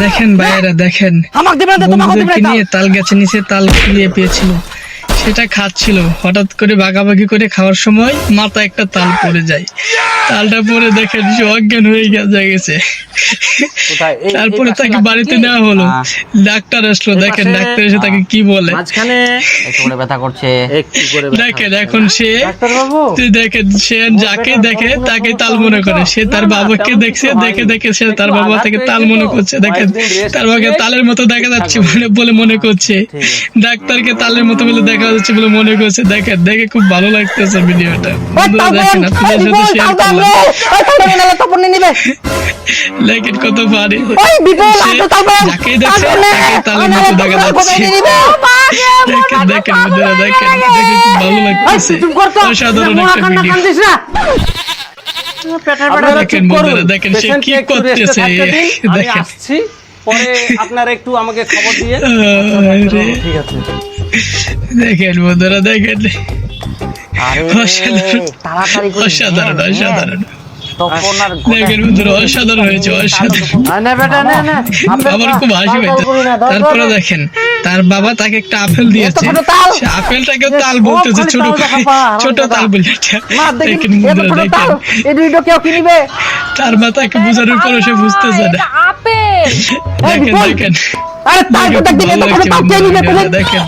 দেখেন ভাইয়েরা দেখেন, বন্ধুদেরকে নিয়ে তাল গাছের নিচে তাল কুড়িয়ে পেয়েছিল, সেটা খাচ্ছিল। হঠাৎ করে ভাগাভাগি করে খাওয়ার সময় মাথা একটা তাল পড়ে যায়। তালটা পরে দেখেন সে অজ্ঞান হয়ে গেছে। তারপরে তাকে বাড়িতে নেওয়া হলো, ডাক্তার আসলো। দেখেন ডাক্তার এসে তাকে কি বলে, ব্যথা করছে দেখেন এখন সে দেখেন সে যাকে দেখে তাকে তাল মনে করে। সে তার বাবাকে দেখছে, দেখে দেখে সে তার বাবা থেকে তাল মনে করছে। দেখেন তার বাবাকে তালের মতো দেখা যাচ্ছে বলে মনে করছে, ডাক্তারকে তালের মতো বলে দেখা যাচ্ছে বলে মনে করছে। দেখেন দেখে খুব ভালো লাগতেছে ভিডিওটা। দেখেন আপনাদের সাথে শেয়ার করলাম। দেখেন কত পারে, যাকে দেখছে তাকে তালের মতো দেখা যাচ্ছে। দেখেন দেখেন বন্ধুরা, দেখেন দেখে খুব ভালো লাগতেছে। অসাধারণ একটা ভিডিও। দেখেন বন্ধুরা, দেখেন সে কি করতেছে। দেখেন পরে আপনারা একটু আমাকে খবর দিয়ে। ঠিক আছে, দেখেন বন্ধুরা, দেখেন অসাধারণ অসাধারণ অসাধারণ। দেখেন বন্ধুরা, অসাধারণ হয়েছে, অসাধারণ। আমার খুব হাসি পাইছে। তারপরে দেখেন তার বাবা তাকে একটা আপেল দিয়েছে, সে আপেলটাকে তাল বলতেছে, ছোট তাল বলে। দেখেন বন্ধুরা, দেখেন তার মা তাকে বোঝানোর পরে সে বুঝতেছে না। দেখেন দেখেন দেখেন